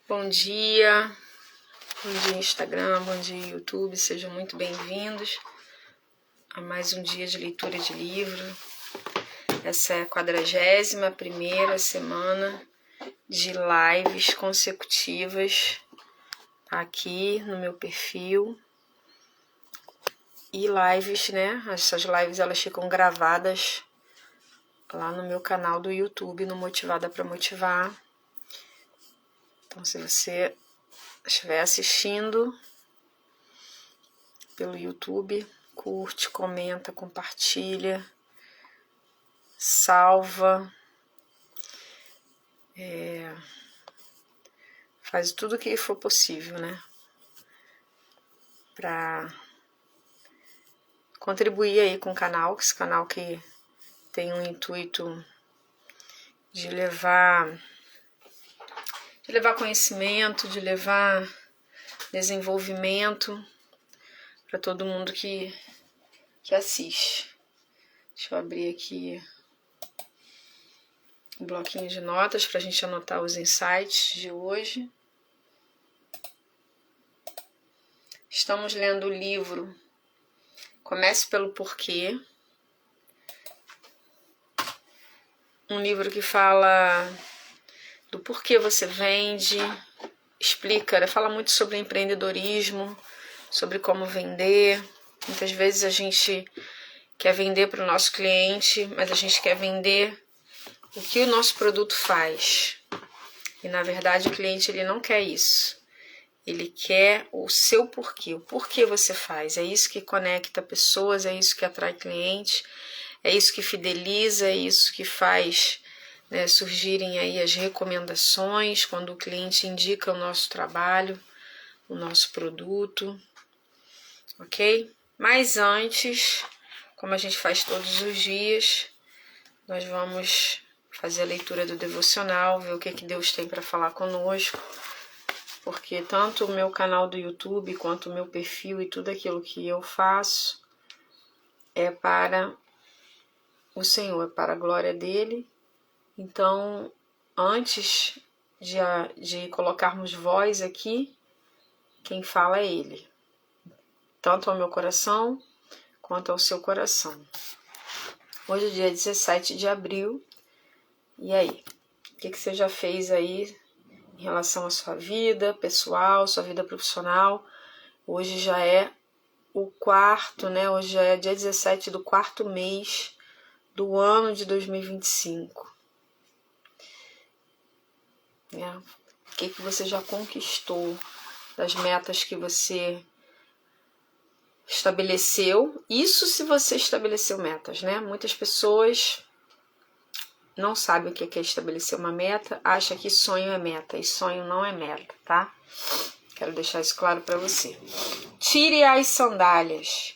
Bom dia Instagram, bom dia YouTube, sejam muito bem-vindos a mais um dia de leitura de livro. Essa é a 41ª semana de lives consecutivas aqui no meu perfil. E lives, né? Essas lives elas ficam gravadas lá no meu canal do YouTube, no Motivada para Motivar. Então, se você estiver assistindo pelo YouTube, curte, comenta, compartilha, salva, faz tudo o que for possível, né? Para contribuir aí com o canal, esse canal que tem o intuito de levar conhecimento, de levar desenvolvimento para todo mundo que assiste. Deixa eu abrir aqui um bloquinho de notas para a gente anotar os insights de hoje. Estamos lendo o livro Comece pelo Porquê. Um livro que fala do porquê você vende, fala muito sobre empreendedorismo, sobre como vender. Muitas vezes a gente quer vender para o nosso cliente, mas a gente quer vender o que o nosso produto faz. E na verdade o cliente ele não quer isso. Ele quer o seu porquê, o porquê você faz. É isso que conecta pessoas, é isso que atrai clientes, é isso que fideliza, é isso que faz, né, surgirem aí as recomendações quando o cliente indica o nosso trabalho, o nosso produto, ok? Mas antes, como a gente faz todos os dias, nós vamos fazer a leitura do devocional, ver o que Deus tem para falar conosco, porque tanto o meu canal do YouTube quanto o meu perfil e tudo aquilo que eu faço é para o Senhor, é para a glória dele. Então, antes de colocarmos voz aqui, quem fala é ele, tanto ao meu coração quanto ao seu coração. Hoje é dia 17 de abril, e aí? O que você já fez aí em relação à sua vida pessoal, sua vida profissional? Hoje já é o quarto, né? Hoje já é dia 17 do quarto mês do ano de 2025. O que você já conquistou das metas que você estabeleceu? Isso se você estabeleceu metas, né? Muitas pessoas não sabem o que é estabelecer uma meta, acha que sonho é meta, e sonho não é meta, tá? Quero deixar isso claro para você. Tire as sandálias,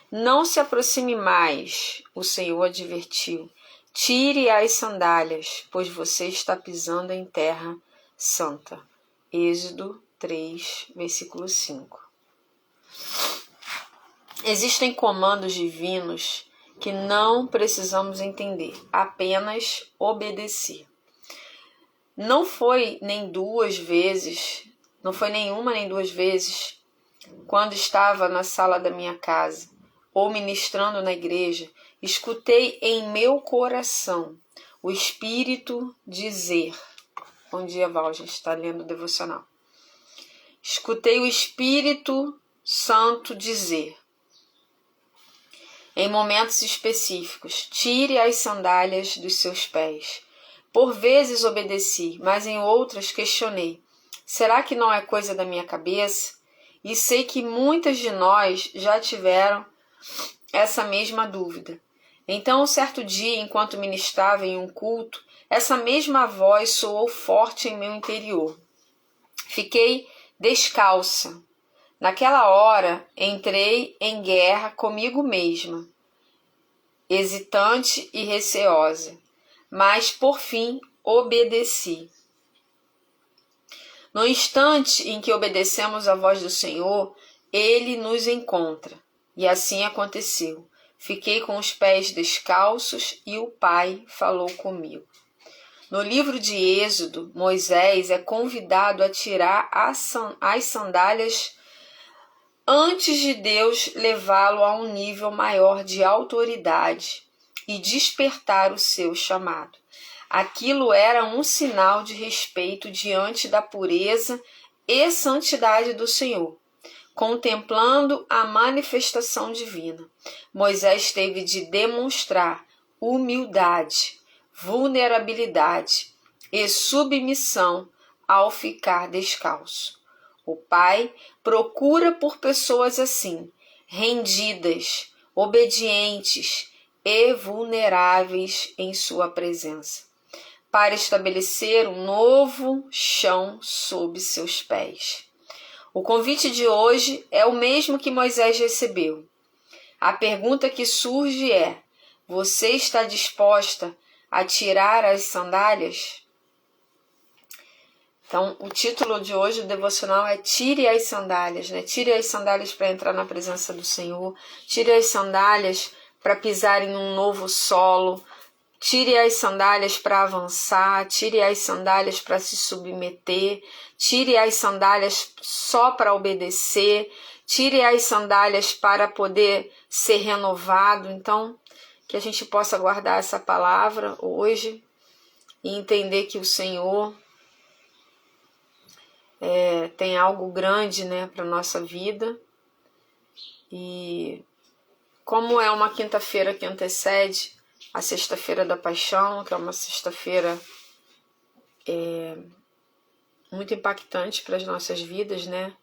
não se aproxime mais, o Senhor advertiu. Tire as sandálias, pois você está pisando em terra santa. Êxodo 3, versículo 5. Existem comandos divinos que não precisamos entender, apenas obedecer. Não foi nenhuma nem duas vezes, quando estava na sala da minha casa ou ministrando na igreja, escutei em meu coração o Espírito dizer. Bom dia, Val, a gente está lendo o devocional. Escutei o Espírito Santo dizer, em momentos específicos, tire as sandálias dos seus pés. Por vezes obedeci, mas em outras questionei. Será que não é coisa da minha cabeça? E sei que muitas de nós já tiveram essa mesma dúvida. Então, um certo dia, enquanto ministrava em um culto, essa mesma voz soou forte em meu interior. Fiquei descalça. Naquela hora, entrei em guerra comigo mesma, hesitante e receosa, mas, por fim, obedeci. No instante em que obedecemos à voz do Senhor, Ele nos encontra. E assim aconteceu. Fiquei com os pés descalços e o Pai falou comigo. No livro de Êxodo, Moisés é convidado a tirar as sandálias antes de Deus levá-lo a um nível maior de autoridade e despertar o seu chamado. Aquilo era um sinal de respeito diante da pureza e santidade do Senhor. Contemplando a manifestação divina, Moisés teve de demonstrar humildade, vulnerabilidade e submissão ao ficar descalço. O Pai procura por pessoas assim, rendidas, obedientes e vulneráveis em sua presença, para estabelecer um novo chão sob seus pés. O convite de hoje é o mesmo que Moisés recebeu. A pergunta que surge é: você está disposta a tirar as sandálias? Então, o título de hoje do devocional é Tire as sandálias, né? Tire as sandálias para entrar na presença do Senhor. Tire as sandálias para pisar em um novo solo. Tire as sandálias para avançar. Tire as sandálias para se submeter. Tire as sandálias só para obedecer. Tire as sandálias para poder ser renovado. Então, que a gente possa guardar essa palavra hoje e entender que o Senhor tem algo grande, né, para a nossa vida. E como é uma quinta-feira que antecede a sexta-feira da paixão, que é uma sexta-feira muito impactante para as nossas vidas, né?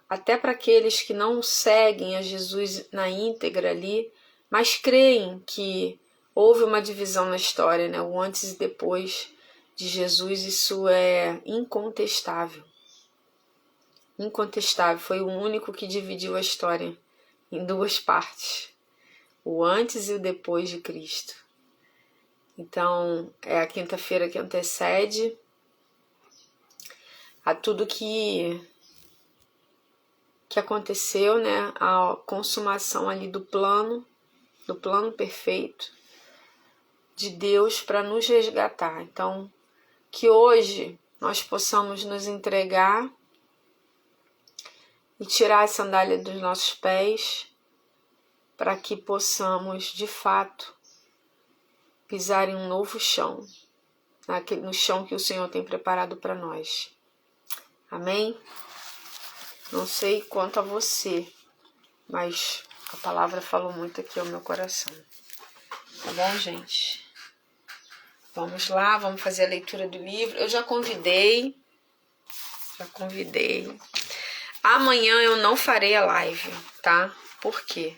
Até para aqueles que não seguem a Jesus na íntegra ali, mas creem que houve uma divisão na história, né? O antes e depois de Jesus, isso é incontestável. Incontestável, foi o único que dividiu a história em duas partes, o antes e o depois de Cristo. Então, é a quinta-feira que antecede a tudo que aconteceu, né? A consumação ali do plano perfeito de Deus para nos resgatar. Então, que hoje nós possamos nos entregar e tirar a sandália dos nossos pés, para que possamos, de fato, pisar em um novo chão, no chão que o Senhor tem preparado para nós. Amém? Não sei quanto a você, mas a palavra falou muito aqui ao meu coração. Tá bom, gente? Vamos lá, vamos fazer a leitura do livro. Eu já convidei. Amanhã eu não farei a live, tá? Por quê?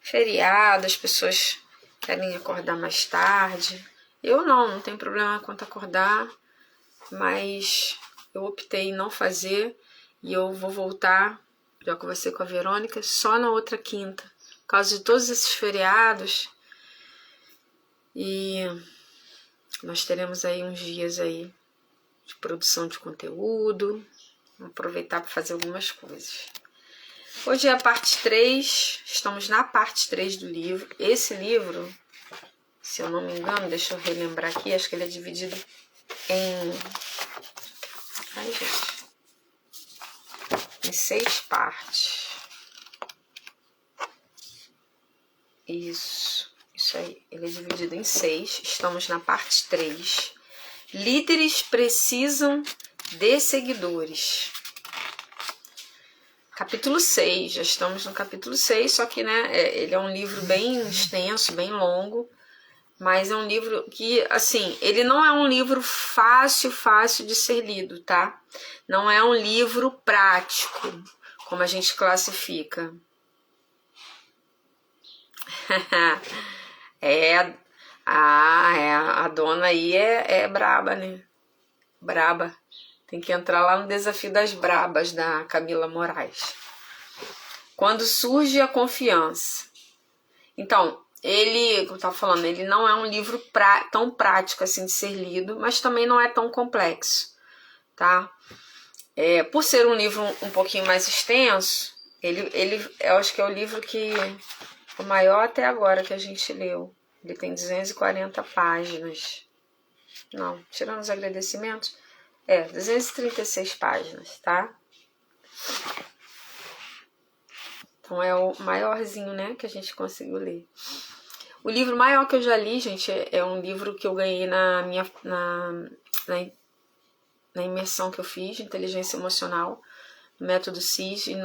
Feriado, as pessoas querem acordar mais tarde. Eu não tenho problema quanto acordar, mas eu optei em não fazer e eu vou voltar, já conversei com a Verônica, só na outra quinta, por causa de todos esses feriados. E nós teremos aí uns dias aí de produção de conteúdo. Vamos aproveitar para fazer algumas coisas. Hoje é a parte 3, estamos na parte 3 do livro. Esse livro, se eu não me engano, deixa eu relembrar aqui, acho que ele é dividido em 6 partes. Isso aí, ele é dividido em 6, estamos na parte 3. Líderes precisam de seguidores. Capítulo 6, já estamos no capítulo 6, só que, né, ele é um livro bem extenso, bem longo, mas é um livro que, assim, ele não é um livro fácil de ser lido, tá? Não é um livro prático, como a gente classifica. A dona aí é braba, né? Braba. Tem que entrar lá no Desafio das Brabas, da Camila Moraes. Quando surge a confiança. Então, ele, como eu estava falando, ele não é um livro tão prático assim de ser lido, mas também não é tão complexo, tá? Por ser um livro um pouquinho mais extenso, eu acho que é o livro que o maior até agora que a gente leu. Ele tem 240 páginas. Não, tirando os agradecimentos, 236 páginas, tá? Então é o maiorzinho, né, que a gente conseguiu ler. O livro maior que eu já li, gente, é um livro que eu ganhei na imersão que eu fiz de inteligência emocional, do método CIS, e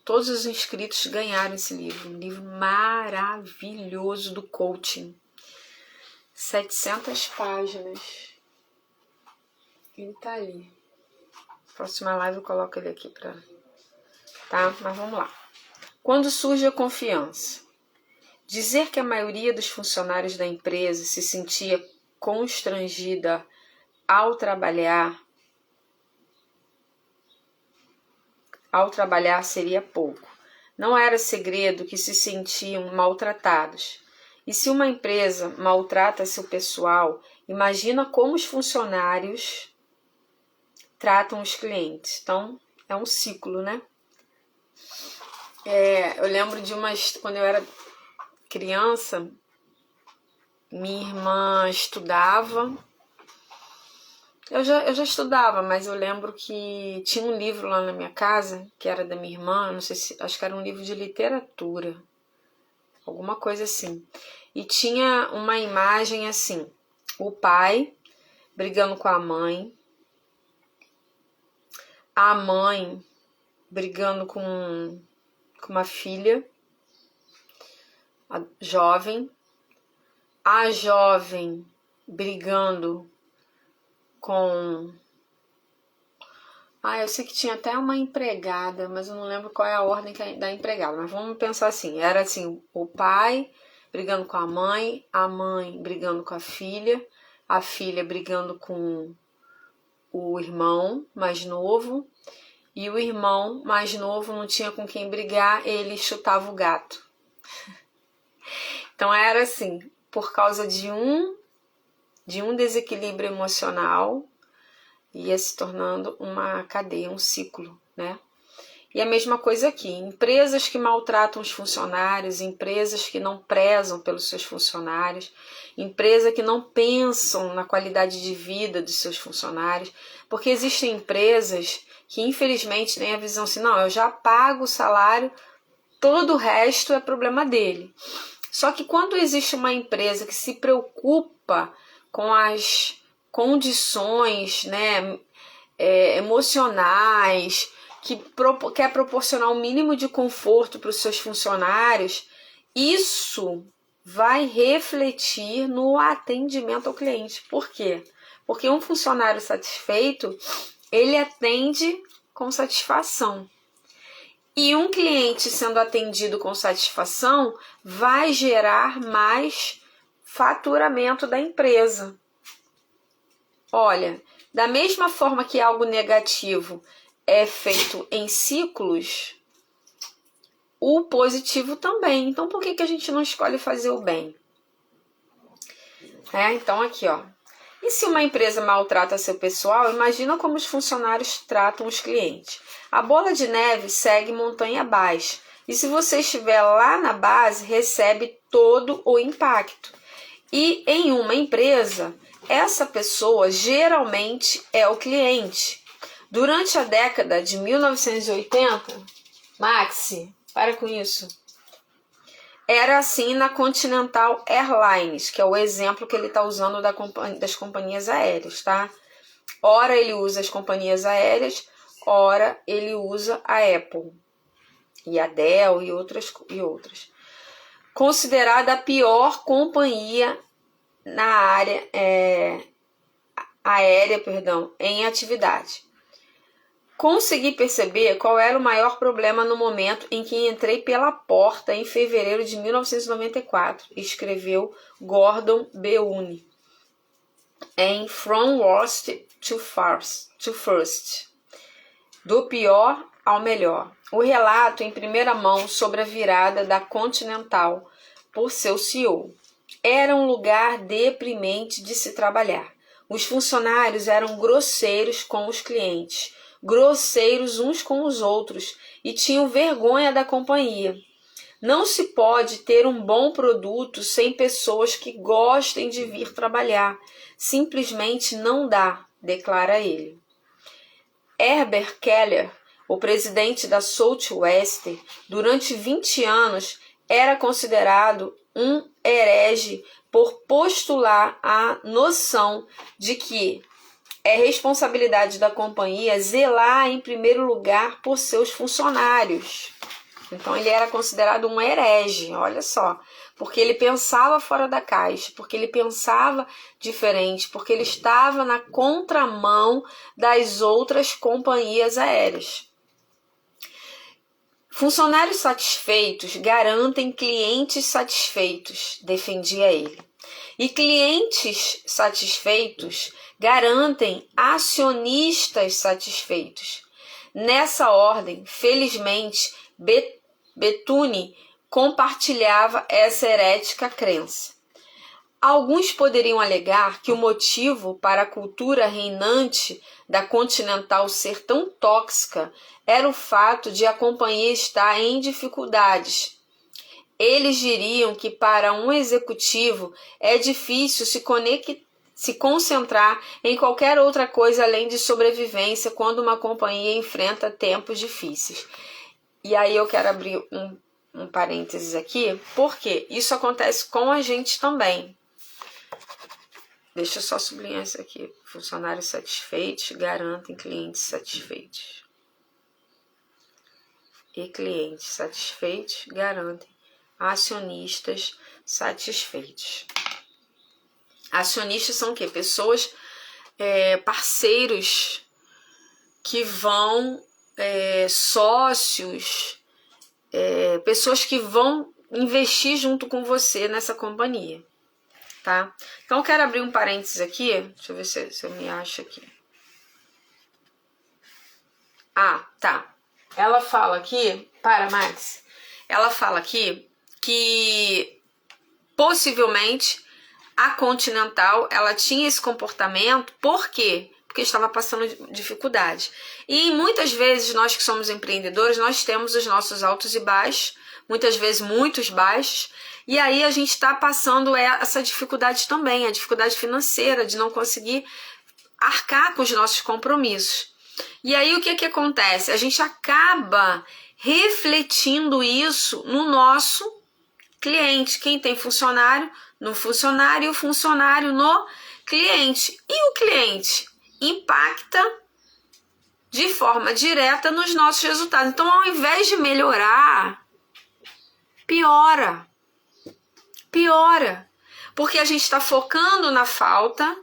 todos os inscritos ganharam esse livro. Um livro maravilhoso do coaching. 700 páginas. Ele tá ali. Próxima live eu coloco ele aqui tá? Mas vamos lá. Quando surge a confiança? Dizer que a maioria dos funcionários da empresa se sentia constrangida ao trabalhar seria pouco. Não era segredo que se sentiam maltratados. E se uma empresa maltrata seu pessoal, imagina como os funcionários tratam os clientes. Então, é um ciclo, né? Eu lembro quando eu era criança, minha irmã estudava. Eu já estudava, mas eu lembro que tinha um livro lá na minha casa, que era da minha irmã, não sei acho que era um livro de literatura, alguma coisa assim. E tinha uma imagem assim, o pai brigando com a mãe brigando com uma filha, a jovem brigando com... eu sei que tinha até uma empregada, mas eu não lembro qual é a ordem da empregada. Mas vamos pensar assim, era assim, o pai brigando com a mãe brigando com a filha brigando com o irmão mais novo, e o irmão mais novo não tinha com quem brigar, ele chutava o gato. Então era assim, por causa de um desequilíbrio emocional, ia se tornando uma cadeia, um ciclo, né? E a mesma coisa aqui, empresas que maltratam os funcionários, empresas que não prezam pelos seus funcionários, empresas que não pensam na qualidade de vida dos seus funcionários, porque existem empresas que infelizmente têm a visão assim, não, eu já pago o salário, todo o resto é problema dele. Só que quando existe uma empresa que se preocupa com as condições, né, emocionais, que quer proporcionar um mínimo de conforto para os seus funcionários, isso vai refletir no atendimento ao cliente. Por quê? Porque um funcionário satisfeito, ele atende com satisfação. E um cliente sendo atendido com satisfação vai gerar mais faturamento da empresa. Olha, da mesma forma que algo negativo é feito em ciclos, o positivo também. Então, por que a gente não escolhe fazer o bem? Então, aqui, ó. E se uma empresa maltrata seu pessoal, imagina como os funcionários tratam os clientes. A bola de neve segue montanha abaixo. E se você estiver lá na base, recebe todo o impacto. E em uma empresa, essa pessoa geralmente é o cliente. Durante a década de 1980, Maxi, para com isso, era assim na Continental Airlines, que é o exemplo que ele está usando das companhias aéreas, tá? Ora ele usa as companhias aéreas, ora ele usa a Apple, e a Dell e outras. Considerada a pior companhia na área aérea, em atividade. Consegui perceber qual era o maior problema no momento em que entrei pela porta em fevereiro de 1994, escreveu Gordon Bewune em From Worst to First, do pior ao melhor. O relato em primeira mão sobre a virada da Continental por seu CEO. Era um lugar deprimente de se trabalhar. Os funcionários eram grosseiros com os clientes, grosseiros uns com os outros e tinham vergonha da companhia. Não se pode ter um bom produto sem pessoas que gostem de vir trabalhar, simplesmente não dá, declara ele. Herbert Keller, o presidente da Southwest, durante 20 anos era considerado um herege por postular a noção de que é responsabilidade da companhia zelar em primeiro lugar por seus funcionários. Então ele era considerado um herege, olha só, porque ele pensava fora da caixa, porque ele pensava diferente, porque ele estava na contramão das outras companhias aéreas. Funcionários satisfeitos garantem clientes satisfeitos, defendia ele. E clientes satisfeitos garantem acionistas satisfeitos. Nessa ordem, felizmente, Bethune compartilhava essa herética crença. Alguns poderiam alegar que o motivo para a cultura reinante da Continental ser tão tóxica era o fato de a companhia estar em dificuldades. Eles diriam que para um executivo é difícil se concentrar em qualquer outra coisa além de sobrevivência quando uma companhia enfrenta tempos difíceis. E aí eu quero abrir um parênteses aqui, porque isso acontece com a gente também. Deixa eu só sublinhar isso aqui. Funcionários satisfeitos garantem clientes satisfeitos. E clientes satisfeitos garantem acionistas satisfeitos. Acionistas são o quê? Pessoas, parceiros que vão, sócios, pessoas que vão investir junto com você nessa companhia, tá? Então eu quero abrir um parênteses aqui, deixa eu ver se eu me acho aqui. Ah, tá. Ela fala aqui, Max, ela fala aqui que possivelmente a Continental ela tinha esse comportamento, por quê? Porque estava passando dificuldade. E muitas vezes nós que somos empreendedores, nós temos os nossos altos e baixos, muitas vezes muitos baixos, e aí a gente está passando essa dificuldade também, a dificuldade financeira de não conseguir arcar com os nossos compromissos. E aí o que acontece? A gente acaba refletindo isso no nosso cliente. Quem tem funcionário no funcionário e o funcionário no cliente. E o cliente impacta de forma direta nos nossos resultados. Então, ao invés de melhorar, piora. Porque a gente está focando na falta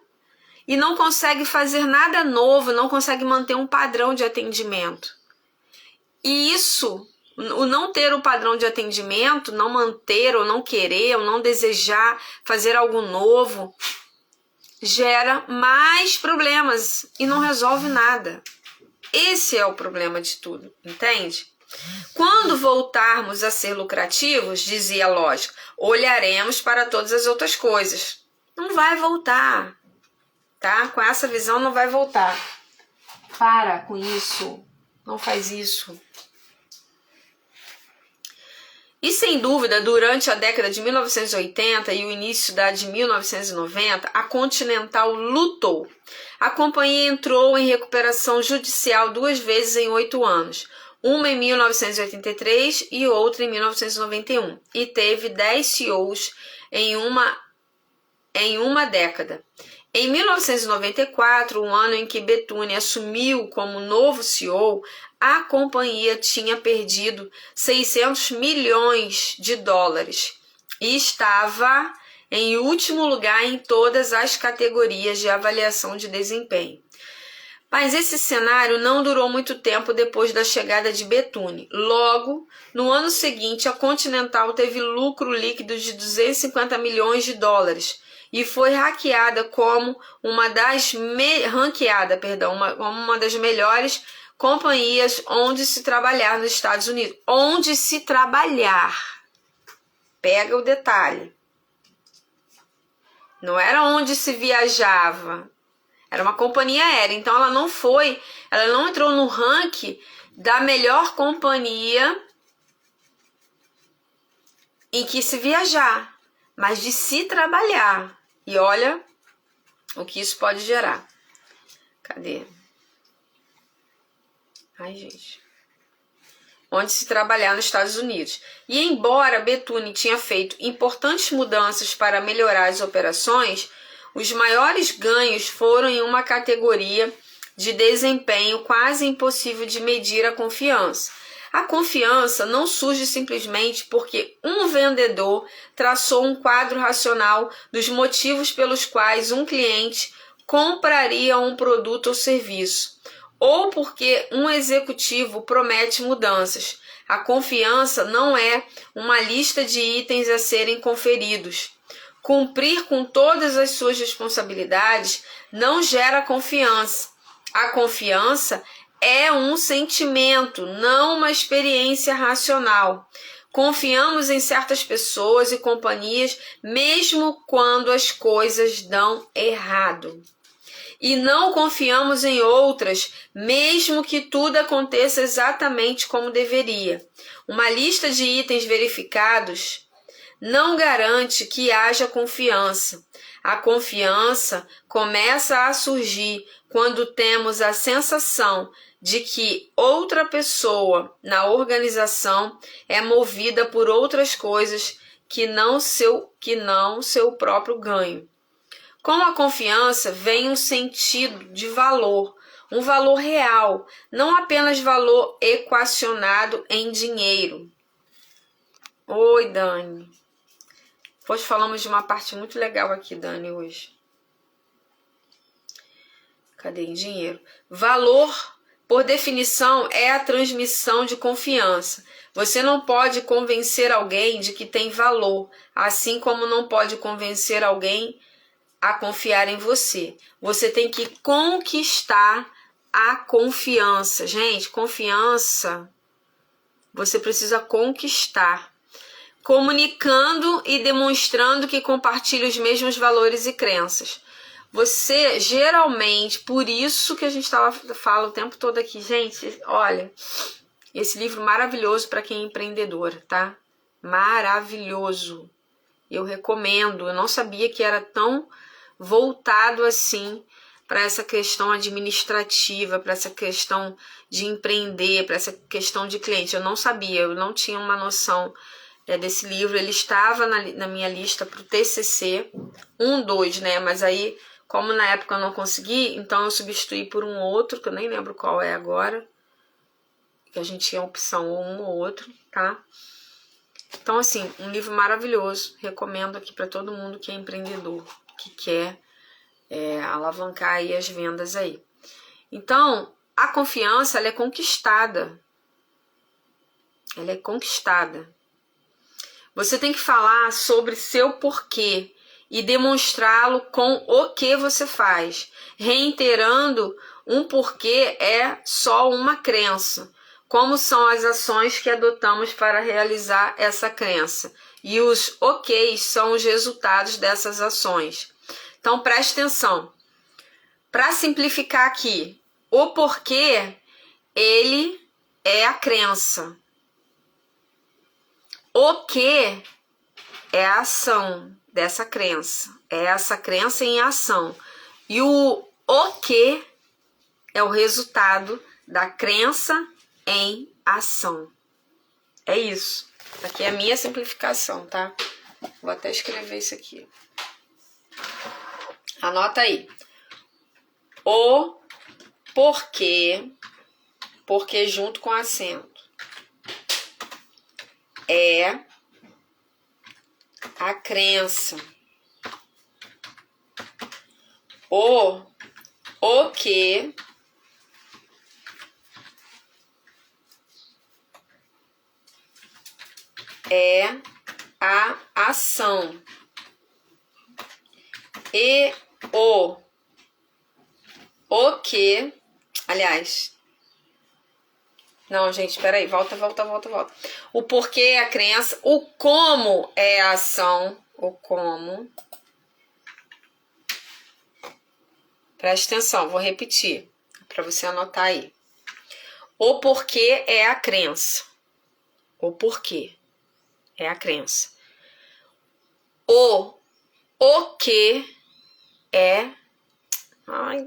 e não consegue fazer nada novo, não consegue manter um padrão de atendimento. E isso, o não ter o padrão de atendimento, não manter ou não querer ou não desejar fazer algo novo, gera mais problemas e não resolve nada. Esse é o problema de tudo, entende? Quando voltarmos a ser lucrativos, dizia a lógica, olharemos para todas as outras coisas. Não vai voltar, tá? Com essa visão não vai voltar. Para com isso, não faz isso. E sem dúvida, durante a década de 1980 e o início da de 1990, a Continental lutou. A companhia entrou em recuperação judicial 2 vezes em 8 anos, uma em 1983 e outra em 1991, e teve 10 CEOs em uma década. Em 1994, o ano em que Bethune assumiu como novo CEO, a companhia tinha perdido 600 milhões de dólares e estava em último lugar em todas as categorias de avaliação de desempenho. Mas esse cenário não durou muito tempo depois da chegada de Bethune. Logo, no ano seguinte, a Continental teve lucro líquido de 250 milhões de dólares e foi ranqueada como uma das melhores companhias onde se trabalhar nos Estados Unidos. Onde se trabalhar. Pega o detalhe. Não era onde se viajava. Era uma companhia aérea. Então ela não entrou no ranking da melhor companhia em que se viajar, mas de se trabalhar. E olha, O que isso pode gerar. Cadê? Ai, gente. Onde se trabalhar nos Estados Unidos. E embora Bethune tinha feito importantes mudanças para melhorar as operações, os maiores ganhos foram em uma categoria de desempenho quase impossível de medir: a confiança. A confiança não surge simplesmente porque um vendedor traçou um quadro racional dos motivos pelos quais um cliente compraria um produto ou serviço, ou porque um executivo promete mudanças. A confiança não é uma lista de itens a serem conferidos. Cumprir com todas as suas responsabilidades não gera confiança. A confiança é um sentimento, não uma experiência racional. Confiamos em certas pessoas e companhias mesmo quando as coisas dão errado. E não confiamos em outras, mesmo que tudo aconteça exatamente como deveria. Uma lista de itens verificados não garante que haja confiança. A confiança começa a surgir quando temos a sensação de que outra pessoa na organização é movida por outras coisas que não seu próprio ganho. Com a confiança vem um sentido de valor, um valor real, não apenas valor equacionado em dinheiro. Oi, Dani. Hoje falamos de uma parte muito legal aqui, Dani, hoje. Cadê? Em dinheiro. Valor, por definição, é a transmissão de confiança. Você não pode convencer alguém de que tem valor, assim como não pode convencer alguém a confiar em você. Você tem que conquistar a confiança. Gente, confiança você precisa conquistar, comunicando e demonstrando que compartilha os mesmos valores e crenças. Você geralmente, por isso que a gente fala o tempo todo aqui, gente, olha, esse livro maravilhoso para quem é empreendedor, tá? Maravilhoso. Eu recomendo. Eu não sabia que era tão voltado assim para essa questão administrativa, para essa questão de empreender, para essa questão de cliente. Eu não sabia, eu não tinha uma noção desse livro. Ele estava na minha lista para o TCC 2, né? Mas aí, como na época eu não consegui, então eu substituí por um outro, que eu nem lembro qual é agora, que a gente tinha a opção ou um ou outro, tá? Então, assim, um livro maravilhoso. Recomendo aqui para todo mundo que é empreendedor, que quer alavancar aí as vendas aí. Então, a confiança, ela é conquistada. Ela é conquistada. Você tem que falar sobre seu porquê e demonstrá-lo com o que você faz. Reiterando um porquê é só uma crença. Como são as ações que adotamos para realizar essa crença? E os OKs são os resultados dessas ações. Então, preste atenção. Para simplificar aqui, o porquê, ele é a crença. O que é a ação dessa crença. É essa crença em ação. E o que é o resultado da crença em ação. É isso. Aqui é a minha simplificação, tá? Vou até escrever isso aqui. Anota aí. O porquê junto com acento, é a crença. O que é a ação. E o que, aliás, não, gente, peraí, volta. O porquê é a crença, o como é a ação, o como. Preste atenção, vou repetir, para você anotar aí. O porquê é a crença. O porquê é a crença. O que é Ai,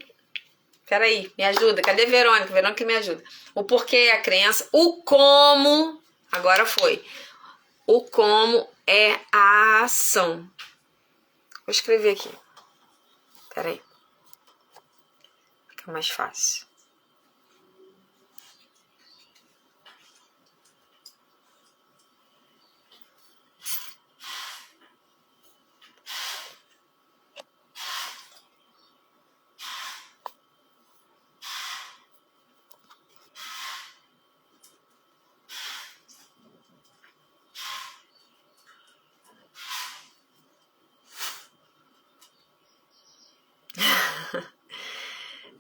peraí, me ajuda. Cadê Verônica? Verônica me ajuda. O porquê é a crença. O como, agora foi. O como é a ação. Vou escrever aqui. Peraí. Fica mais fácil.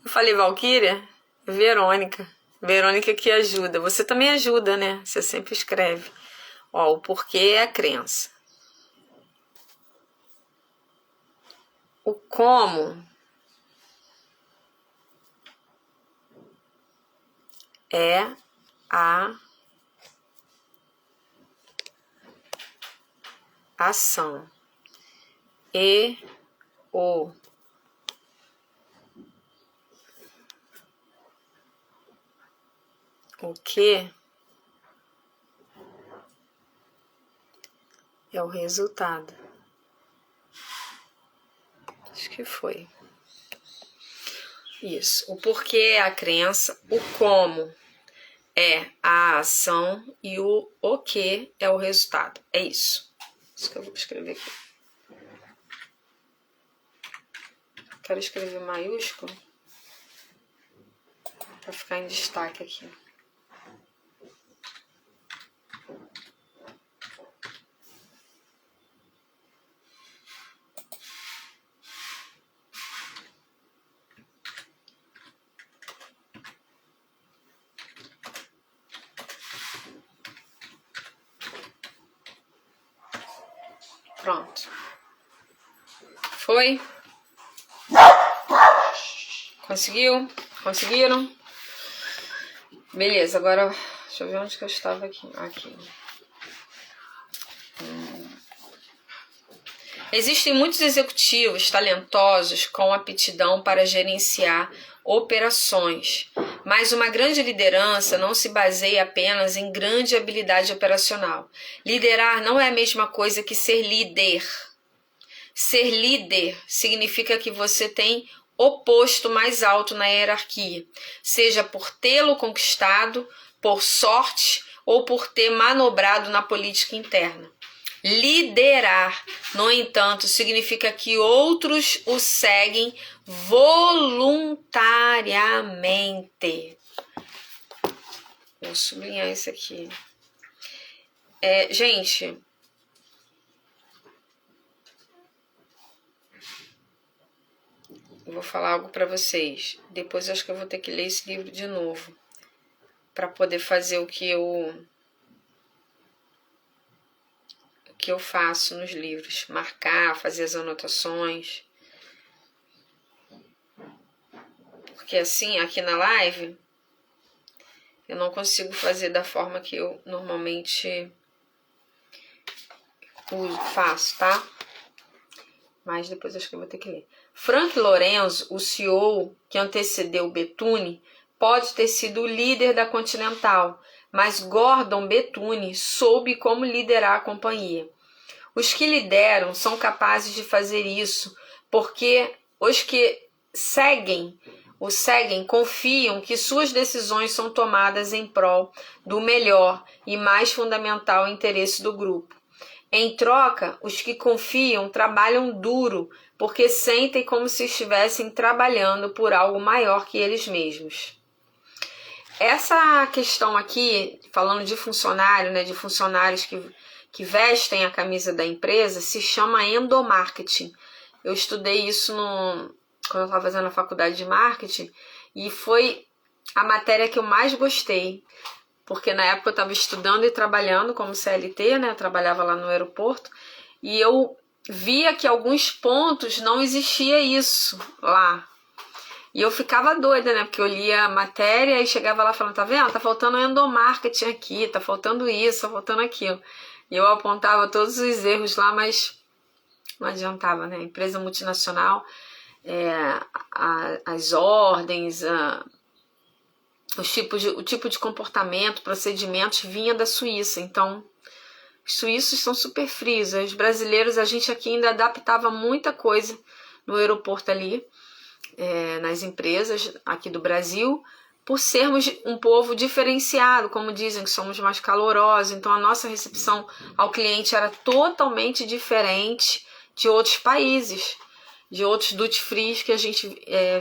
Eu falei Valquíria? Verônica. Verônica que ajuda. Você também ajuda, né? Você sempre escreve. Ó, o porquê é a crença. O como é a ação. E o que é o resultado. Acho que foi. Isso. O porquê é a crença, o como é a ação e o que é o resultado. É isso. Isso que eu vou escrever aqui. Quero escrever maiúsculo para ficar em destaque aqui. Pronto. Foi? Conseguiu? Conseguiram? Beleza, agora deixa eu ver onde que eu estava aqui. Aqui. Existem muitos executivos talentosos com aptidão para gerenciar operações, mas uma grande liderança não se baseia apenas em grande habilidade operacional. Liderar não é a mesma coisa que ser líder. Ser líder significa que você tem o posto mais alto na hierarquia, seja por tê-lo conquistado, por sorte ou por ter manobrado na política interna. Liderar, no entanto, significa que outros o seguem voluntariamente. Vou sublinhar isso aqui. Gente, eu vou falar algo para vocês. Depois eu acho que eu vou ter que ler esse livro de novo para poder fazer o que eu faço nos livros, marcar, fazer as anotações. Porque assim, aqui na live, eu não consigo fazer da forma que eu normalmente faço, tá? Mas depois acho que eu vou ter que ler. Frank Lorenzo, o CEO que antecedeu Bethune, pode ter sido o líder da Continental, mas Gordon Bethune soube como liderar a companhia. Os que lideram são capazes de fazer isso porque os que o seguem confiam que suas decisões são tomadas em prol do melhor e mais fundamental interesse do grupo. Em troca, os que confiam trabalham duro porque sentem como se estivessem trabalhando por algo maior que eles mesmos. Essa questão aqui, falando de funcionário, né, de funcionários que vestem a camisa da empresa, se chama endomarketing. Eu estudei isso quando eu estava fazendo a faculdade de marketing e foi a matéria que eu mais gostei, porque na época eu estava estudando e trabalhando como CLT, né? Eu trabalhava lá no aeroporto e eu via que alguns pontos não existia isso lá. E eu ficava doida, né? Porque eu lia a matéria e chegava lá falando, tá vendo? Tá faltando endomarketing aqui, tá faltando isso, tá faltando aquilo. E eu apontava todos os erros lá, mas não adiantava, né? Empresa multinacional as ordens, o tipo de comportamento, procedimentos vinha da Suíça. Então, os suíços são super frios. Os brasileiros, a gente aqui ainda adaptava muita coisa no aeroporto ali, nas empresas aqui do Brasil, por sermos um povo diferenciado, como dizem, que somos mais calorosos. Então, a nossa recepção ao cliente era totalmente diferente de outros países, de outros duty frees que a gente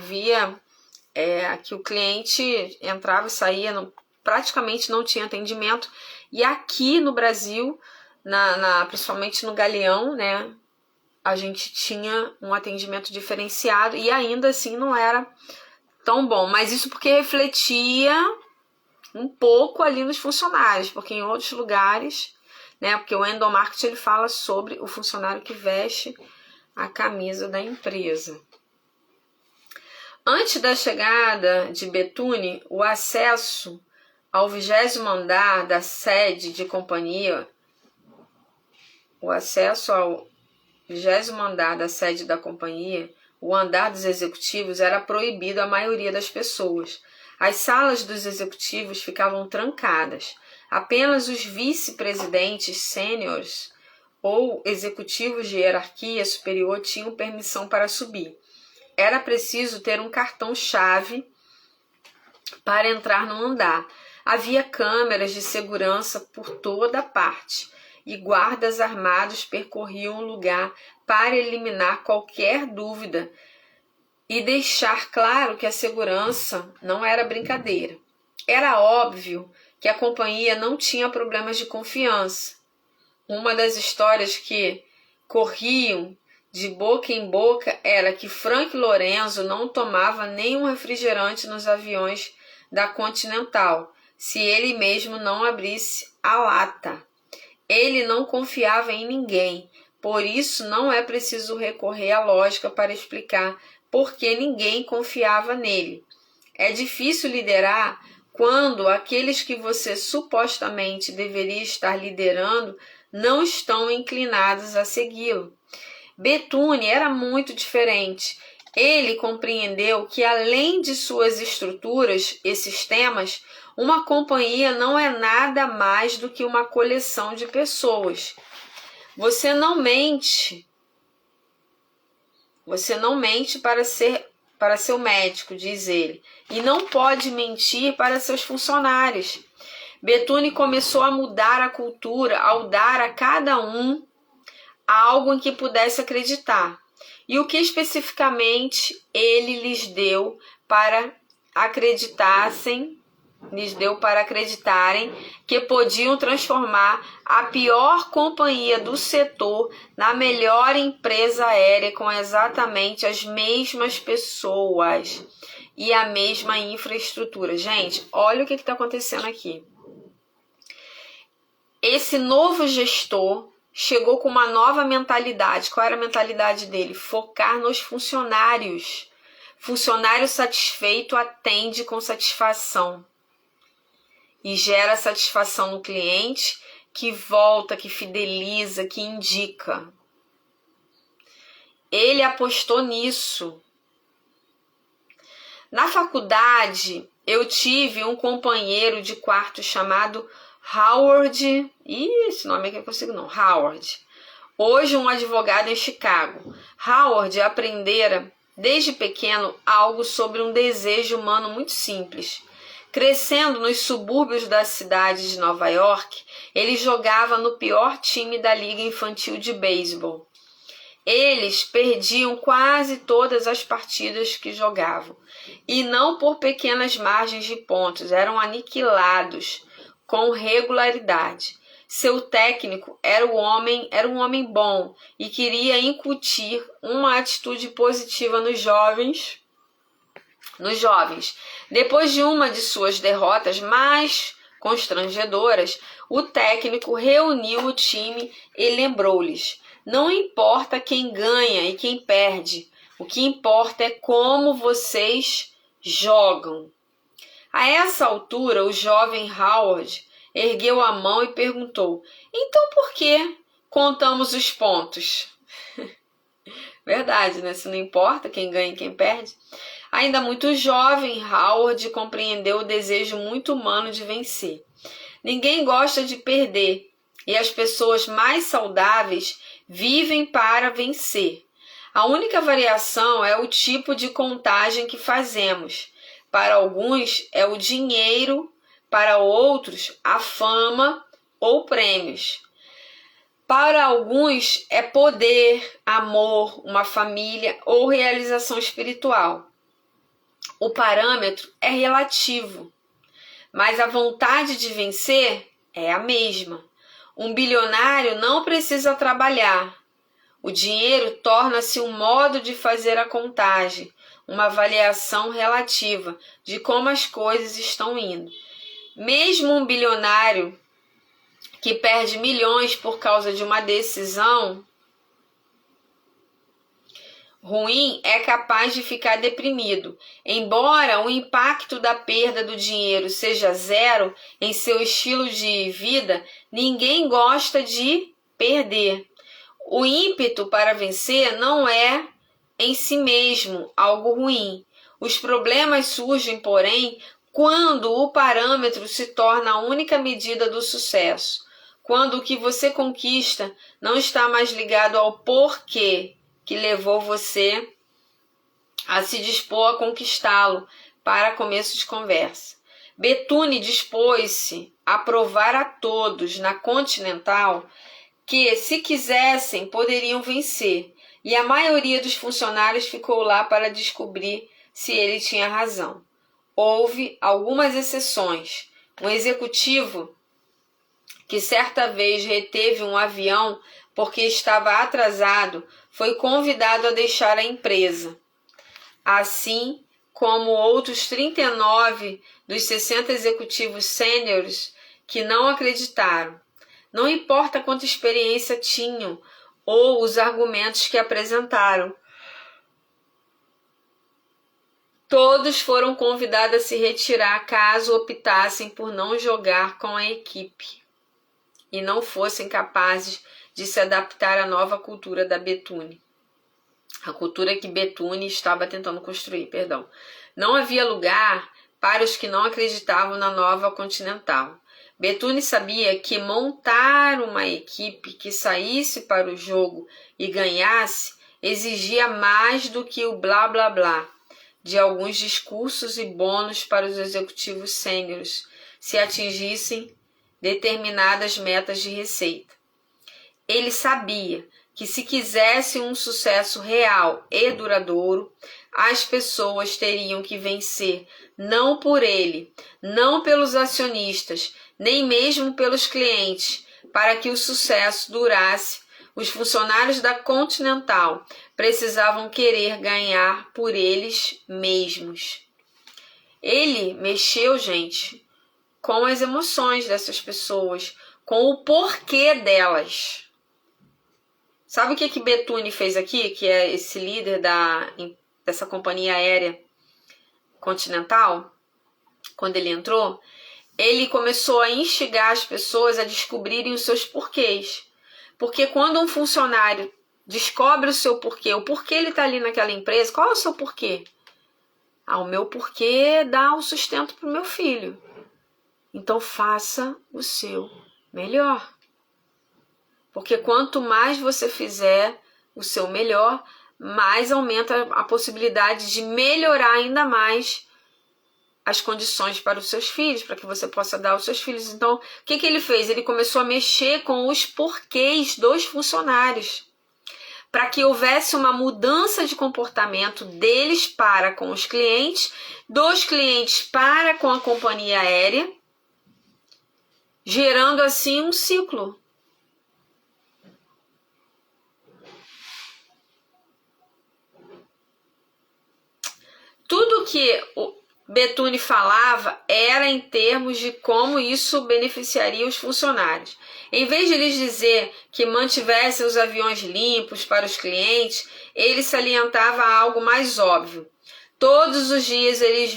via, que o cliente entrava e saía, praticamente não tinha atendimento. E aqui no Brasil, principalmente no Galeão, né, a gente tinha um atendimento diferenciado e ainda assim não era tão bom. Mas isso porque refletia um pouco ali nos funcionários, porque em outros lugares, né, porque o endomarketing ele fala sobre o funcionário que veste a camisa da empresa. Antes da chegada de Bethune, o acesso ao 20º andar da sede de companhia, o acesso ao 20º andar da sede da companhia, o andar dos executivos, era proibido à maioria das pessoas. As salas dos executivos ficavam trancadas. Apenas os vice-presidentes sêniores ou executivos de hierarquia superior tinham permissão para subir. Era preciso ter um cartão-chave para entrar no andar. Havia câmeras de segurança por toda parte e guardas armados percorriam o lugar para eliminar qualquer dúvida e deixar claro que a segurança não era brincadeira. Era óbvio que a companhia não tinha problemas de confiança. Uma das histórias que corriam de boca em boca era que Frank Lorenzo não tomava nenhum refrigerante nos aviões da Continental, se ele mesmo não abrisse a lata. Ele não confiava em ninguém, por isso não é preciso recorrer à lógica para explicar por que ninguém confiava nele. É difícil liderar quando aqueles que você supostamente deveria estar liderando não estão inclinados a segui-lo. Bethune era muito diferente. Ele compreendeu que, além de suas estruturas e sistemas, uma companhia não é nada mais do que uma coleção de pessoas. Você não mente para seu médico, diz ele, e não pode mentir para seus funcionários. Bethune começou a mudar a cultura ao dar a cada um algo em que pudesse acreditar. E o que especificamente ele lhes deu para acreditarem que podiam transformar a pior companhia do setor na melhor empresa aérea com exatamente as mesmas pessoas e a mesma infraestrutura. Gente, olha o que está acontecendo aqui. Esse novo gestor chegou com uma nova mentalidade. Qual era a mentalidade dele? Focar nos funcionários. Funcionário satisfeito atende com satisfação e gera satisfação no cliente, que volta, que fideliza, que indica. Ele apostou nisso. Na faculdade, eu tive um companheiro de quarto chamado Howard, esse nome aqui eu consigo não, Howard, hoje um advogado em Chicago. Howard aprendera desde pequeno algo sobre um desejo humano muito simples. Crescendo nos subúrbios da cidade de Nova York, ele jogava no pior time da liga infantil de beisebol. Eles perdiam quase todas as partidas que jogavam, e não por pequenas margens de pontos, eram aniquilados com regularidade. Seu técnico era um homem bom e queria incutir uma atitude positiva nos jovens. Depois de uma de suas derrotas mais constrangedoras, o técnico reuniu o time e lembrou-lhes: não importa quem ganha e quem perde, o que importa é como vocês jogam. A essa altura, o jovem Howard ergueu a mão e perguntou: então por que contamos os pontos? Verdade, né? Se não importa quem ganha e quem perde. Ainda muito jovem, Howard compreendeu o desejo muito humano de vencer. Ninguém gosta de perder, e as pessoas mais saudáveis vivem para vencer. A única variação é o tipo de contagem que fazemos. Para alguns é o dinheiro, para outros a fama ou prêmios. Para alguns é poder, amor, uma família ou realização espiritual. O parâmetro é relativo, mas a vontade de vencer é a mesma. Um bilionário não precisa trabalhar. O dinheiro torna-se um modo de fazer a contagem, uma avaliação relativa de como as coisas estão indo. Mesmo um bilionário que perde milhões por causa de uma decisão ruim é capaz de ficar deprimido. Embora o impacto da perda do dinheiro seja zero em seu estilo de vida, ninguém gosta de perder. O ímpeto para vencer não é em si mesmo algo ruim. Os problemas surgem, porém, quando o parâmetro se torna a única medida do sucesso. Quando o que você conquista não está mais ligado ao porquê que levou você a se dispor a conquistá-lo para começo de conversa. Bethune dispôs-se a provar a todos na Continental que, se quisessem, poderiam vencer, e a maioria dos funcionários ficou lá para descobrir se ele tinha razão. Houve algumas exceções. Um executivo que certa vez reteve um avião porque estava atrasado, foi convidado a deixar a empresa. Assim como outros 39 dos 60 executivos sêniores que não acreditaram. Não importa quanta experiência tinham ou os argumentos que apresentaram. Todos foram convidados a se retirar caso optassem por não jogar com a equipe e não fossem capazes de se adaptar à nova cultura da Bethune. A cultura que Bethune estava tentando construir, perdão. Não havia lugar para os que não acreditavam na nova Continental. Bethune sabia que montar uma equipe que saísse para o jogo e ganhasse exigia mais do que o blá blá blá de alguns discursos e bônus para os executivos sêniores se atingissem determinadas metas de receita. Ele sabia que, se quisesse um sucesso real e duradouro, as pessoas teriam que vencer, não por ele, não pelos acionistas, nem mesmo pelos clientes. Para que o sucesso durasse, os funcionários da Continental precisavam querer ganhar por eles mesmos. Ele mexeu, gente, com as emoções dessas pessoas, com o porquê delas. Sabe o que Bethune fez aqui, que é esse líder dessa companhia aérea Continental? Quando ele entrou, ele começou a instigar as pessoas a descobrirem os seus porquês. Porque quando um funcionário descobre o seu porquê, o porquê ele está ali naquela empresa, qual é o seu porquê? O meu porquê dá o sustento para o meu filho. Então faça o seu melhor. Porque quanto mais você fizer o seu melhor, mais aumenta a possibilidade de melhorar ainda mais as condições para os seus filhos, para que você possa dar aos seus filhos. Então, o que ele fez? Ele começou a mexer com os porquês dos funcionários, para que houvesse uma mudança de comportamento deles para com os clientes, dos clientes para com a companhia aérea, gerando assim um ciclo. Tudo que o Bethune falava era em termos de como isso beneficiaria os funcionários. Em vez de lhes dizer que mantivessem os aviões limpos para os clientes, ele salientava algo mais óbvio. Todos os dias eles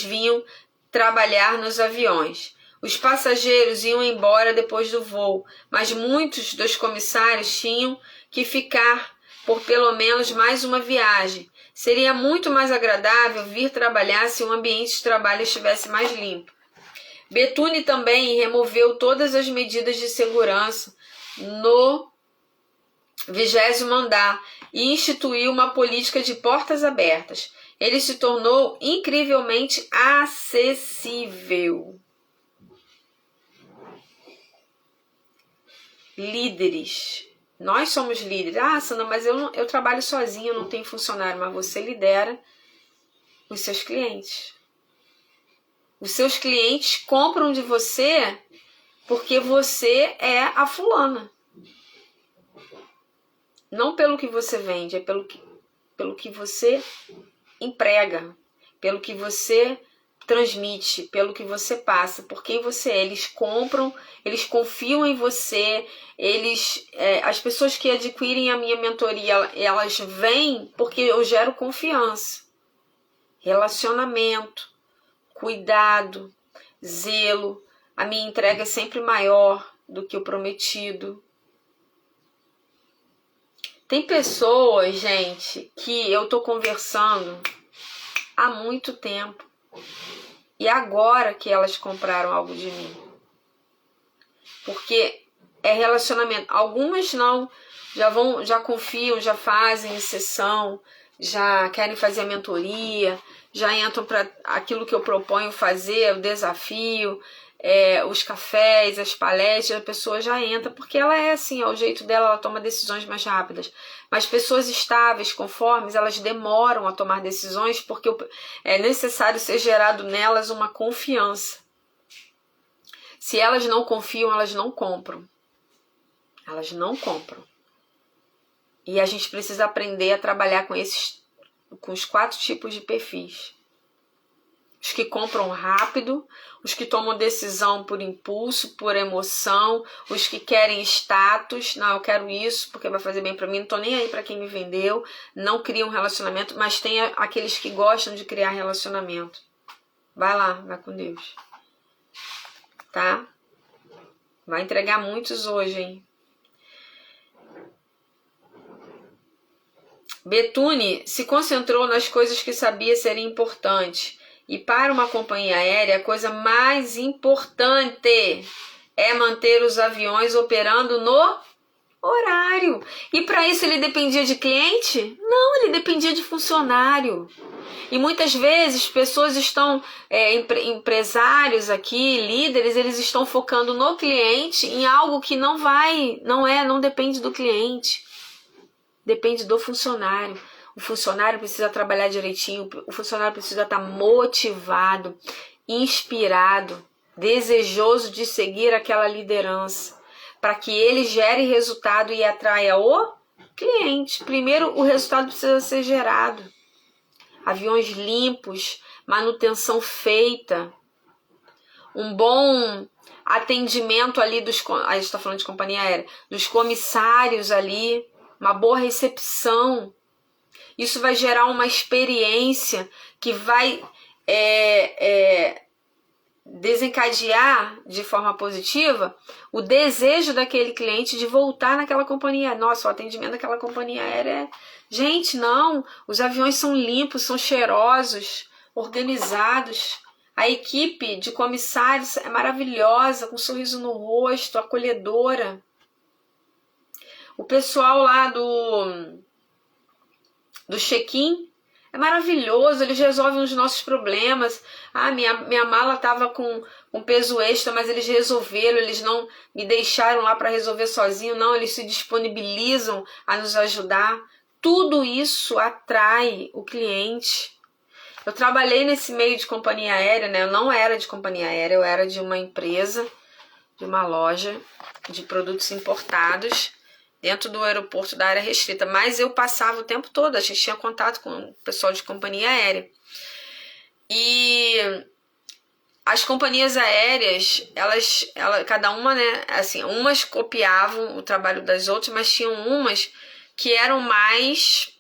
vinham trabalhar nos aviões. Os passageiros iam embora depois do voo, mas muitos dos comissários tinham que ficar por pelo menos mais uma viagem. Seria muito mais agradável vir trabalhar se o ambiente de trabalho estivesse mais limpo. Bethune também removeu todas as medidas de segurança no 20º andar e instituiu uma política de portas abertas. Ele se tornou incrivelmente acessível. Líderes. Nós somos líderes. Ah, Sandra, mas eu trabalho sozinha, eu não tenho funcionário. Mas você lidera os seus clientes. Os seus clientes compram de você porque você é a fulana. Não pelo que você vende, é pelo que você emprega, pelo que você transmite, pelo que você passa, por quem você é. Eles compram, eles confiam em você, as pessoas que adquirem a minha mentoria, elas vêm porque eu gero confiança, relacionamento, cuidado, zelo. A minha entrega é sempre maior do que o prometido. Tem pessoas, gente, que eu tô conversando há muito tempo e agora que elas compraram algo de mim. Porque é relacionamento. Algumas não, já confiam, já fazem sessão, já querem fazer a mentoria, já entram para aquilo que eu proponho fazer, o desafio, os cafés, as palestras. A pessoa já entra, porque ela é assim, é o jeito dela, ela toma decisões mais rápidas. Mas pessoas estáveis, conformes, elas demoram a tomar decisões, porque é necessário ser gerado nelas uma confiança. Se elas não confiam, elas não compram. Elas não compram. E a gente precisa aprender a trabalhar com os 4 tipos de perfis. Os que compram rápido, os que tomam decisão por impulso, por emoção, os que querem status, não, eu quero isso porque vai fazer bem para mim, não tô nem aí para quem me vendeu, não criam relacionamento, mas tem aqueles que gostam de criar relacionamento. Vai lá, vai com Deus. Tá? Vai entregar muitos hoje, hein? Bethune se concentrou nas coisas que sabia serem importantes. E para uma companhia aérea, a coisa mais importante é manter os aviões operando no horário. E para isso ele dependia de cliente? Não, ele dependia de funcionário. E muitas vezes pessoas estão, empresários aqui, líderes, eles estão focando no cliente em algo que não depende do cliente. Depende do funcionário. O funcionário precisa trabalhar direitinho, o funcionário precisa estar motivado, inspirado, desejoso de seguir aquela liderança, para que ele gere resultado e atraia o cliente. Primeiro, o resultado precisa ser gerado. Aviões limpos, manutenção feita, um bom atendimento ali a gente está falando de companhia aérea, dos comissários ali, uma boa recepção. Isso vai gerar uma experiência que vai desencadear de forma positiva o desejo daquele cliente de voltar naquela companhia. Nossa, o atendimento daquela companhia aérea Gente, não. Os aviões são limpos, são cheirosos, organizados. A equipe de comissários é maravilhosa, com um sorriso no rosto, acolhedora. O pessoal lá do check-in é maravilhoso, eles resolvem os nossos problemas. Ah, minha mala estava com peso extra, mas eles resolveram, eles não me deixaram lá para resolver sozinho, não, eles se disponibilizam a nos ajudar. Tudo isso atrai o cliente. Eu trabalhei nesse meio de companhia aérea, né? Eu não era de companhia aérea, eu era de uma empresa, de uma loja de produtos importados, dentro do aeroporto da área restrita, mas eu passava o tempo todo, a gente tinha contato com o pessoal de companhia aérea. E as companhias aéreas, elas cada uma, né, assim, umas copiavam o trabalho das outras, mas tinham umas que eram mais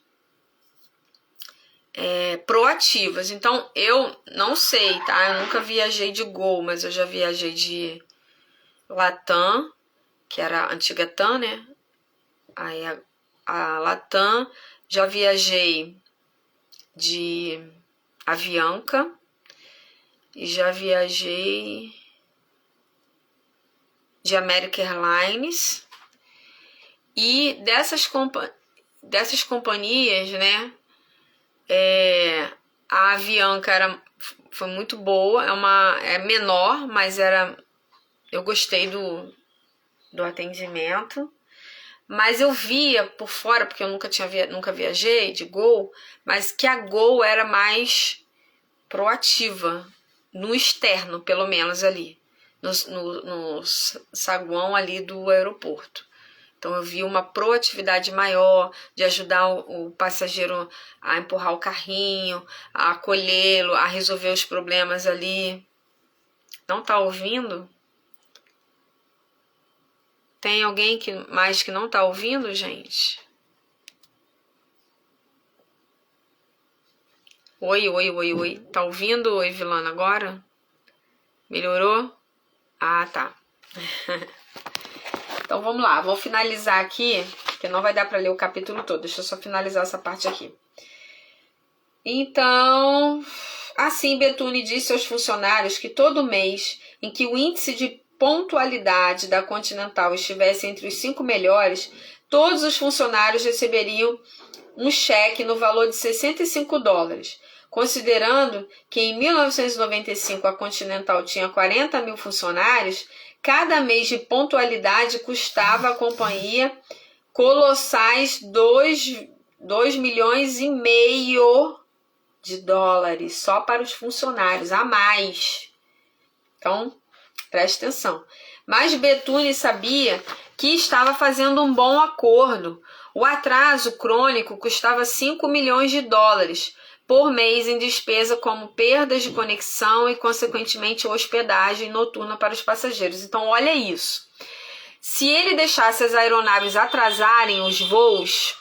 proativas. Então, eu não sei, tá? Eu nunca viajei de Gol, mas eu já viajei de Latam, que era a antiga TAM, né? Aí a Latam, já viajei de Avianca e já viajei de American Airlines. E dessas companhias, né, a Avianca foi muito boa, é menor, mas eu gostei do atendimento. Mas eu via por fora, porque eu nunca viajei de Gol, mas que a Gol era mais proativa, no externo, pelo menos ali, no saguão ali do aeroporto. Então eu vi uma proatividade maior de ajudar o passageiro a empurrar o carrinho, a acolhê-lo, a resolver os problemas ali. Não tá ouvindo? Tem alguém mais que não tá ouvindo, gente? Oi. Tá ouvindo, Evilana, agora? Melhorou? Ah, tá. Então vamos lá, vou finalizar aqui, porque não vai dar para ler o capítulo todo. Deixa eu só finalizar essa parte aqui. Então, assim Betune disse aos funcionários que todo mês em que o índice de pontualidade da Continental estivesse entre os 5 melhores, todos os funcionários receberiam um cheque no valor de $65, considerando que em 1995 a Continental tinha 40 mil funcionários. Cada mês de pontualidade custava à companhia colossais 2,5 milhões de dólares só para os funcionários, a mais. Então, preste atenção. Mas Betune sabia que estava fazendo um bom acordo. O atraso crônico custava 5 milhões de dólares por mês em despesa como perdas de conexão e, consequentemente, hospedagem noturna para os passageiros. Então, olha isso. Se ele deixasse as aeronaves atrasarem os voos,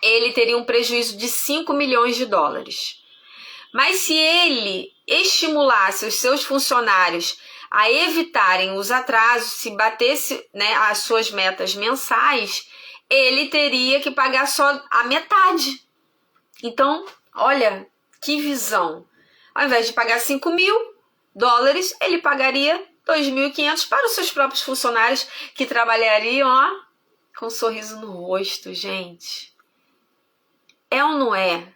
ele teria um prejuízo de 5 milhões de dólares. Mas se ele estimulasse os seus funcionários a evitarem os atrasos, se batesse, né, as suas metas mensais, ele teria que pagar só a metade. Então, olha que visão. Ao invés de pagar 5 mil dólares, ele pagaria 2.500 para os seus próprios funcionários, que trabalhariam com um sorriso no rosto, gente. É ou não é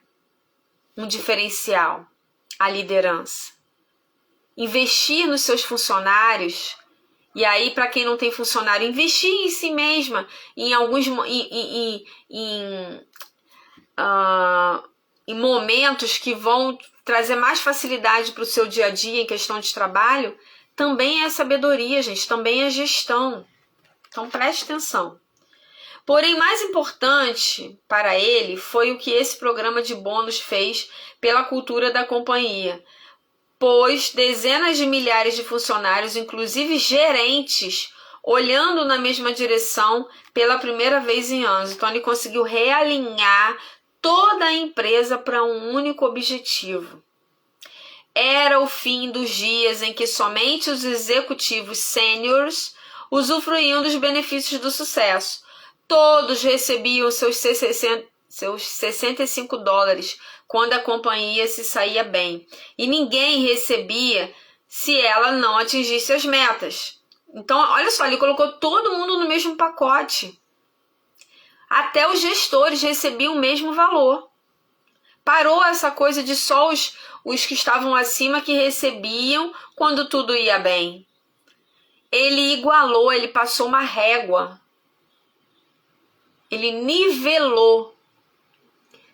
um diferencial a liderança? Investir nos seus funcionários, e aí para quem não tem funcionário, investir em si mesma, em momentos que vão trazer mais facilidade para o seu dia a dia em questão de trabalho, também é sabedoria, gente, também é gestão. Então preste atenção. Porém, mais importante para ele foi o que esse programa de bônus fez pela cultura da companhia, pois dezenas de milhares de funcionários, inclusive gerentes, olhando na mesma direção pela primeira vez em anos. Então ele conseguiu realinhar toda a empresa para um único objetivo. Era o fim dos dias em que somente os executivos sêniores usufruíam dos benefícios do sucesso. Todos recebiam seus $65 quando a companhia se saía bem. E ninguém recebia se ela não atingisse as metas. Então, olha só, ele colocou todo mundo no mesmo pacote. Até os gestores recebiam o mesmo valor. Parou essa coisa de só os que estavam acima que recebiam quando tudo ia bem. Ele igualou, ele passou uma régua. Ele nivelou.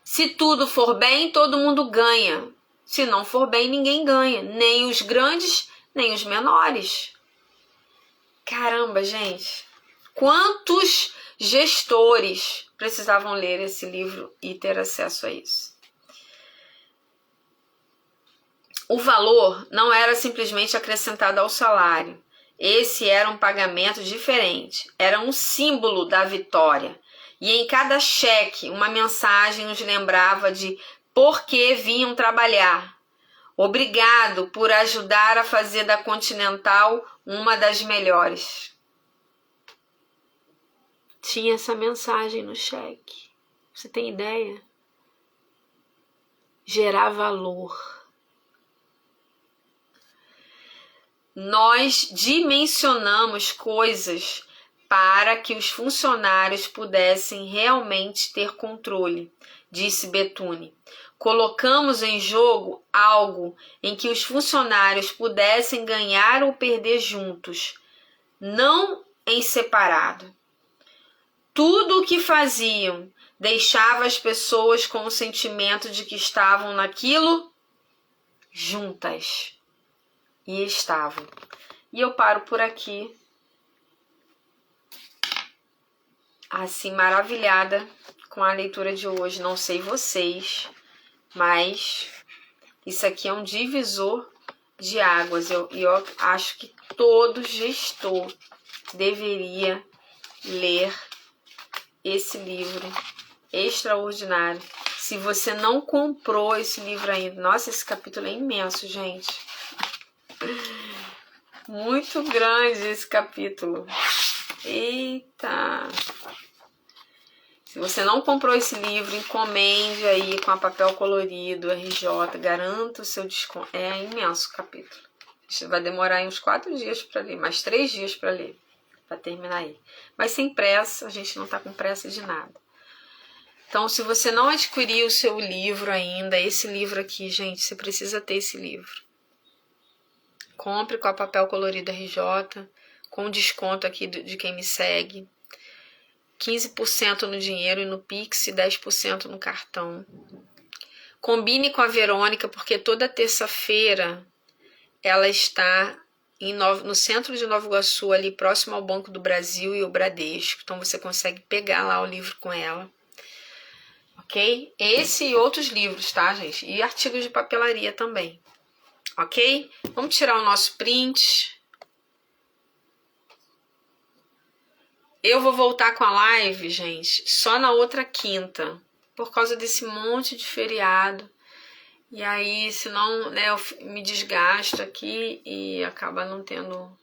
Se tudo for bem, todo mundo ganha. Se não for bem, ninguém ganha. Nem os grandes, nem os menores. Caramba, gente. Quantos gestores precisavam ler esse livro e ter acesso a isso? O valor não era simplesmente acrescentado ao salário. Esse era um pagamento diferente. Era um símbolo da vitória. E em cada cheque, uma mensagem nos lembrava de por que vinham trabalhar. Obrigado por ajudar a fazer da Continental uma das melhores. tinha essa mensagem no cheque. Você tem ideia? Gerar valor. Nós dimensionamos coisas para que os funcionários pudessem realmente ter controle, disse Betune. Colocamos em jogo algo em que os funcionários pudessem ganhar ou perder juntos, não em separado. Tudo o que faziam deixava as pessoas com o sentimento de que estavam naquilo juntas. E estavam. E eu paro por aqui, assim, maravilhada com a leitura de hoje. Não sei vocês, mas isso aqui é um divisor de águas. Eu acho que todo gestor deveria ler esse livro extraordinário. Se você não comprou esse livro ainda, nossa, esse capítulo é imenso, gente. Muito grande esse capítulo. Eita! Se você não comprou esse livro, encomende aí com a papel colorido, RJ, garanta o seu desconto. É imenso o capítulo. Você vai demorar uns 4 dias para ler, mais 3 dias para ler, para terminar aí. Mas sem pressa, a gente não tá com pressa de nada. Então, se você não adquiriu o seu livro ainda, esse livro aqui, gente, você precisa ter esse livro. Compre com a papel colorido RJ, com desconto aqui de quem me segue. 15% no dinheiro e no Pix e 10% no cartão. Combine com a Verônica, porque toda terça-feira ela está no centro de Nova Iguaçu, ali próximo ao Banco do Brasil e o Bradesco. Então você consegue pegar lá o livro com ela. Ok? Esse e outros livros, tá, gente? E artigos de papelaria também. Ok? Vamos tirar o nosso print. Eu vou voltar com a live, gente, só na outra quinta, por causa desse monte de feriado. E aí, senão, né, eu me desgasto aqui e acaba não tendo...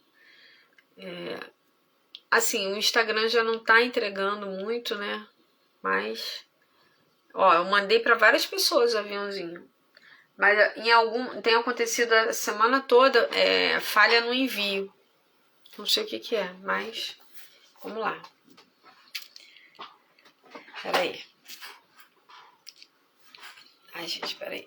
Assim, o Instagram já não tá entregando muito, né? Mas, ó, eu mandei para várias pessoas o aviãozinho. Mas tem acontecido a semana toda falha no envio. Não sei o que é, mas vamos lá. Peraí. Ai, gente, peraí.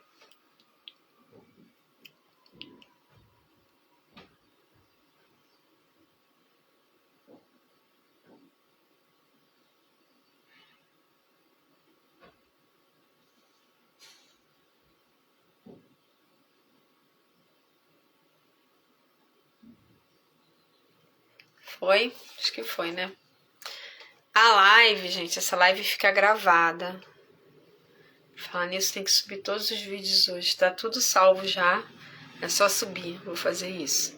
Foi? Acho que foi, né? A live, gente, essa live fica gravada. Falando nisso, tem que subir todos os vídeos hoje. Tá tudo salvo já. É só subir. Vou fazer isso.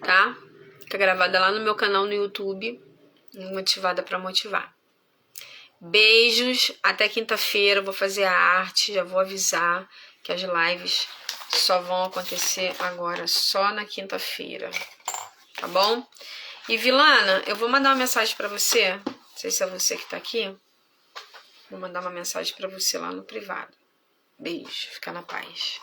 Tá? Fica gravada lá no meu canal no YouTube. Motivada pra motivar. Beijos. Até quinta-feira. Vou fazer a arte. Já vou avisar que as lives só vão acontecer agora. Só na quinta-feira. Tá bom? E Vilana, eu vou mandar uma mensagem pra você. Não sei se é você que tá aqui. Vou mandar uma mensagem pra você lá no privado. Beijo, fica na paz.